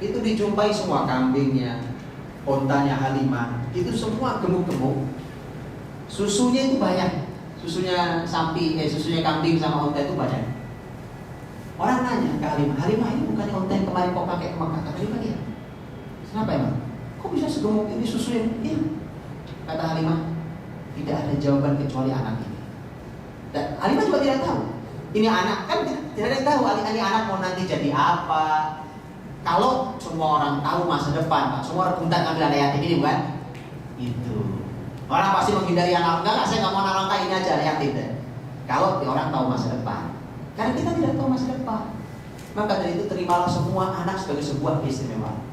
itu dijumpai semua kambingnya, ontanya Halimah, itu semua gemuk-gemuk. Susunya itu banyak, susunya kambing sama onta itu banyak. Orang nanya ke Halimah ini bukannya onta yang kemarin kau pakai ke Mekah? Kata Halimah, iya. Kenapa emang? Kok bisa segemuk ini susunya? Iya. Kata Halimah, tidak ada jawaban kecuali anak ini. Dan Halimah juga tidak tahu. Ini anak kan tidak ada yang tahu. Ini anak mau nanti jadi apa? Kalau semua orang tahu masa depan, Pak, semua orang minta ngambil anak yatim ini bukan? Itu orang pasti menghindari anak. Enggak, saya nggak mau anak langka ini aja anak yatim deh. Kalau orang tahu masa depan, karena kita tidak tahu masa depan, maka dari itu terimalah semua anak sebagai sebuah keistimewaan.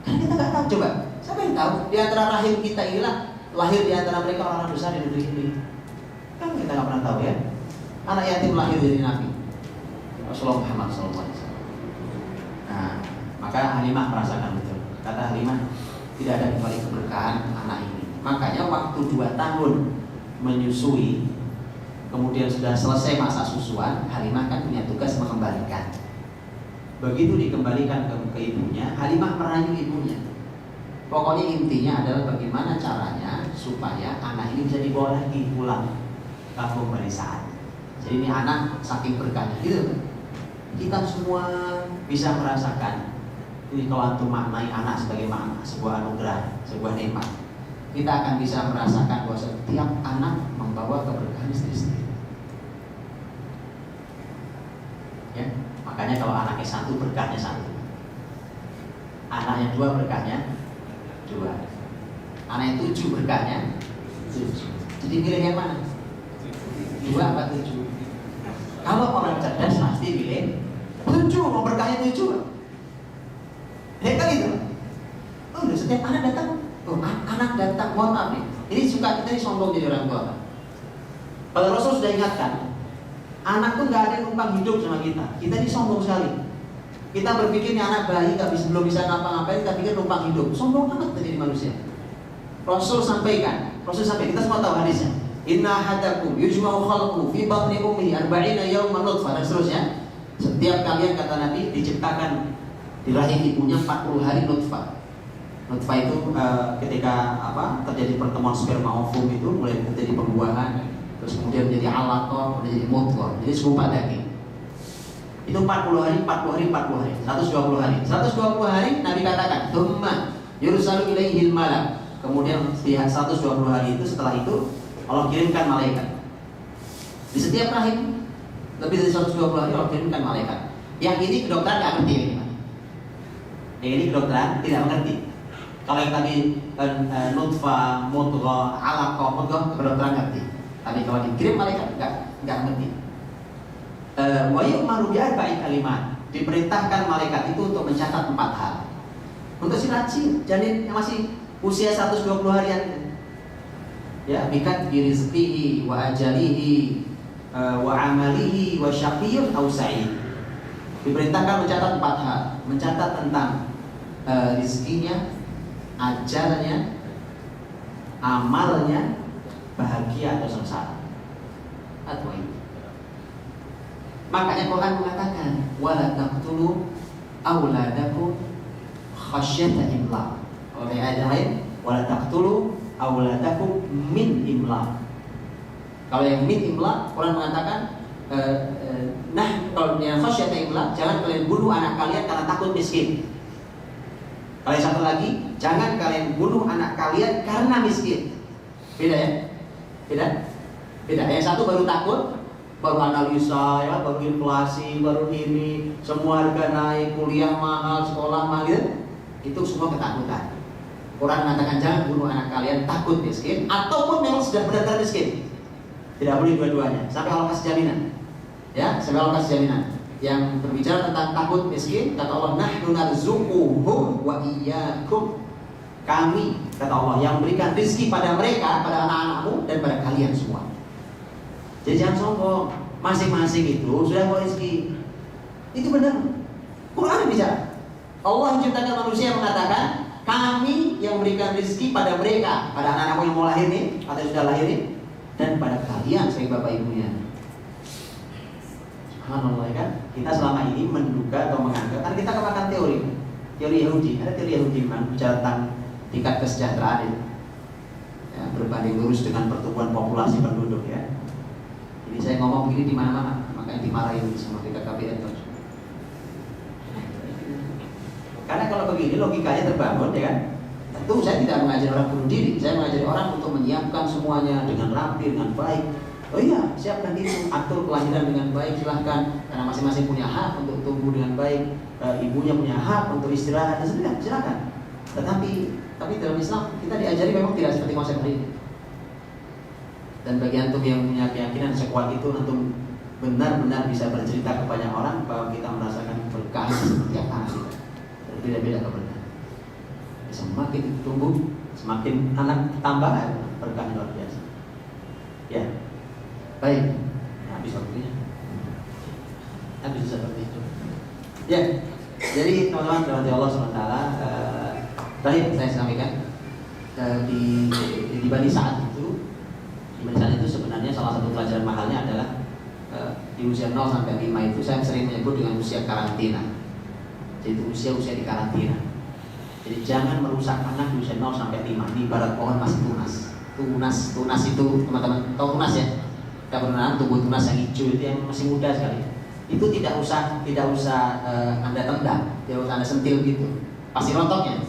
Karena kita nggak tahu. Coba, siapa yang tahu? Di antara rahim kita inilah lahir di antara mereka orang-orang besar di negeri ini. Kan kita nggak pernah tahu ya. Anak yatim lahir dari Nabi Rasulullah Muhammad SAW. Nah, maka Halimah merasakan betul. Kata Halimah, tidak ada kembali keberkahan anak ini. Makanya waktu 2 tahun menyusui, kemudian sudah selesai masa susuan, Halimah kan punya tugas mengembalikan. Begitu dikembalikan ke ibunya, Halimah merayu ibunya. Pokoknya intinya adalah bagaimana caranya supaya anak ini bisa dibawa lagi pulang kampung Barisan. Jadi ini anak saking berkahnya gitu. Kita semua bisa merasakan ini kalau antum maknai anak sebagai makna sebuah anugerah, sebuah nikmat. Kita akan bisa merasakan bahwa setiap anak membawa keberkahan istri-istri. Ya, makanya kalau anaknya 1 berkahnya 1, anaknya 2 berkahnya 2, anaknya 7 berkahnya 7. Jadi pilih yang mana? 2 apa 7? Kalau orang cerdas pasti pilih 7, mau berkahnya 7. Ya kan itu. Oh, setiap anak datang, anak datang, mohon maaf nih. Ini suka kita sombong jadi orang tua. Kalau Rasul sudah ingatkan, anak tuh nggak ada yang numpang hidup sama kita. Kita ini sombong sekali. Kita berpikir nih anak bayi belum bisa ngapa-ngapain, kita pikir numpang hidup. Sombong amat menjadi manusia. Rasul sampaikan, kita semua tahu hadisnya. Inna hadakum yujma'u khalqu fi batni ummi 40 yawman nutfah, dan seterusnya. Setiap kalian, kata Nabi, diciptakan di rahim ibunya 40 hari nutfah. Nutfah itu ketika terjadi pertemuan sperma ovum itu mulai terjadi pembuahan, terus kemudian menjadi alaqah, menjadi mudghah, jadi segumpal daging. Itu 40 hari, 120 hari. 120 hari Nabi katakan, "Tsumma yursalu ilaihil malak." Kemudian di 120 hari itu, setelah itu Allah kirimkan malaikat. Di setiap rahim lebih dari 120 hari Allah kirimkan malaikat. Yang ini kedokteran nggak ngerti ini. Yang ini kedokteran tidak mengerti. Kalau yang tadi nutfah, mudghah, alaqah, mudghah, kedokteran ngerti. Tapi kalau dikirim malaikat nggak ngerti. Wa yu'maru bi arba'i kalimat. Diperintahkan malaikat itu untuk mencatat 4 hal. Untuk si rajin, janin yang masih usia 120 harian, ya, bikat birizqihi wa ajalihi wa amalihi wa syaqiyyun aw sa'id. Diperintahkan mencatat 4 hal. Mencatat tentang rizkinya, ajalnya, amalnya, bahagia atau sengsara. Atau itu. Makanya Quran mengatakan, wala taqtulu auladakum khasyata imlaq. Oleh ayat lain, wala taqtulu auladakum min imlaq. Kalau yang min imlaq, Quran mengatakan kalau yang khasyata imlaq, jangan kalian bunuh anak kalian karena takut miskin. Kalau yang satu lagi, jangan kalian bunuh anak kalian karena miskin. Beda ya? Beda. Yang satu baru takut, baru analisa, ya, baru inflasi, baru ini, semua harga naik, kuliah mahal, sekolah mahal, itu semua ketakutan. Quran mengatakan jangan bunuh anak kalian takut miskin, ataupun memang sudah benar-benar miskin. Tidak boleh dua-duanya. Sampai Allah kasih jaminan. Ya, sampai Allah kasih jaminan. Yang berbicara tentang takut miskin, kata Allah, nahnu narzuquhum wa iyyakum. Kami, kata Allah, yang berikan rezeki pada mereka, pada anak-anakmu dan pada kalian semua. Jadi jangan sombong. Masing-masing itu sudah bawa rezeki. Itu benar. Quran bicara. Allah yang menciptakan manusia mengatakan, kami yang berikan rezeki pada mereka, pada anak-anakmu yang mau lahir nih, atau sudah lahir nih, dan pada kalian sebagai bapak ibunya. Subhanallah, kan? Kita selama ini menduga atau menganggap, kan kita kemakan teori Yahudi. Ada teori Yahudi memang bicara tentang tingkat kesejahteraan itu, ya, berbanding lurus dengan pertumbuhan populasi penduduk, ya. Jadi saya ngomong begini di mana-mana, makanya dimarahin sama BKKBN. Karena kalau begini logikanya terbangun, ya kan? Tentu saya tidak mengajari orang bunuh diri, saya mengajari orang untuk menyiapkan semuanya dengan rapi, dengan baik. Oh iya, siapkan itu, atur kelahiran dengan baik, silahkan. Karena masing-masing punya hak untuk tumbuh dengan baik, ibunya punya hak untuk istirahat, dan silakan. Tetapi dalam Islam kita diajari memang tidak seperti konsep ini. Dan bagi antum yang punya keyakinan sekuat itu, antum benar-benar bisa bercerita kepada orang bahwa kita merasakan berkah seperti apa kita. Beda-beda keberkahan. Semakin tumbuh, semakin anak tambah, berkah luar biasa. Ya, baik. Habis waktunya. Habis seperti itu. Ya, jadi teman-teman dirahmati Allah SWT. Terakhir saya sampaikan di Bani Sa'ad itu, sebenarnya salah satu pelajaran mahalnya adalah di usia 0 sampai 5 itu saya sering menyebut dengan usia karantina. Jadi usia di karantina. Jadi jangan merusak anak di usia 0 sampai 5. Ini ibarat pohon masih tunas. Tunas itu teman-teman tahu tunas ya? Kita pernah tumbuh tunas yang hijau itu yang masih muda sekali. Itu tidak usah Anda tendang, tidak usah Anda sentil gitu. Pasti rontoknya.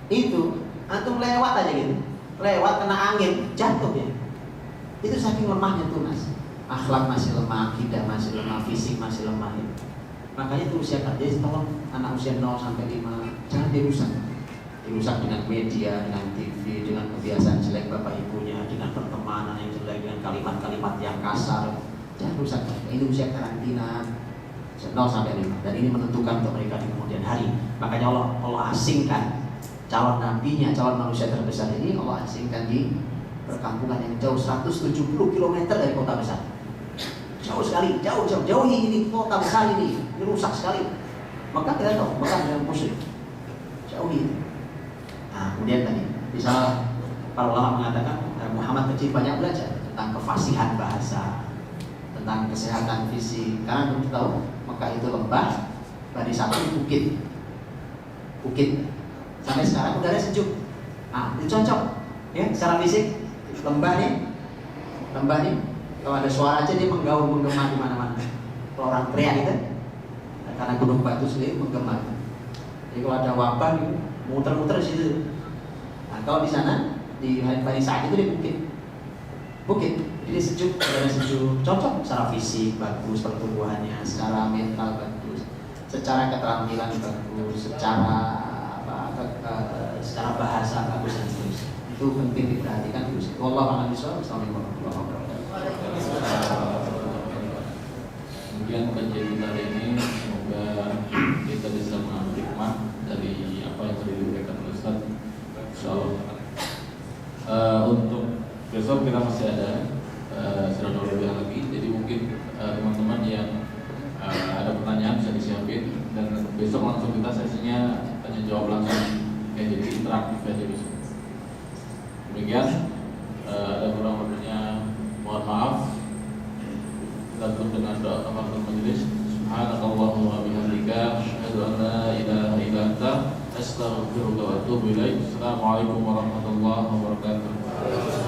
Itu antum lewat aja gitu. Lewat kena angin, jatuh ya. Itu saking lemahnya tunas. Akhlak masih lemah, akidah masih lemah, fisik masih lemah ya. Makanya itu usia kerja, tolong anak usia 0 sampai 5 jangan dirusak dengan media, dengan TV, dengan kebiasaan jelek bapak ibunya, dengan pertemanan yang jelek, dengan kalimat-kalimat yang kasar. Jangan rusak. Ini usia karantina 0 sampai 5 dan ini menentukan untuk mereka di kemudian hari. Makanya Allah asingkan calon nabinya, calon manusia terbesar ini Allah asingkan di perkampungan yang jauh 170 km dari kota besar. Jauh sekali, jauhi ini kota besar ini rusak sekali. Maka kita tahu, Mekah dengan musyrik. Jauhi. Nah, kemudian tadi, misalnya para ulama mengatakan Muhammad kecil banyak belajar tentang kefasihan bahasa, tentang kesehatan fisik. Karena kita tahu Mekah itu lembah, Bani Sa'ad itu bukit. Sampai sekarang udara sejuk. Ah, itu cocok. Ya, secara fisik lembah nih. Kalau ada suara aja dia menggema di mana-mana. Kalau orang teriak gitu, karena gunung batu sendiri menggema. Jadi kalau ada wabah gitu, muter-muter di situ. Nah, kalau di sana di Bani Sa'ad itu di bukit. Jadi sejuk, udara sejuk, cocok secara fisik bagus pertumbuhannya, secara mental bagus, secara keterampilan bagus, secara bahasa bagus dan seterusnya. Itu penting diperhatikan terus. Wallahu a'lam bishawab. Assalamualaikum warahmatullahi wabarakatuh. Kemudian kajian kita hari ini semoga kita bisa mengambil hikmah dari apa yang tadi diberikan oleh Ustaz. Insyaallah. Untuk besok kita masih ada sedang lebih lagi. Jadi mungkin teman-teman yang ada pertanyaan bisa disiapin dan besok langsung kita sesinya tanya jawab langsung. Jadi interaktif aja besok. Demikian, ada kurang lebihnya mohon maaf. Kita tutup dengan doa kafaratul majelis. Subhanakallahumma wa bihamdika asyhadu an la ilaha illa anta astaghfiruka wa atubu ilaik. Assalamualaikum warahmatullahi wabarakatuh.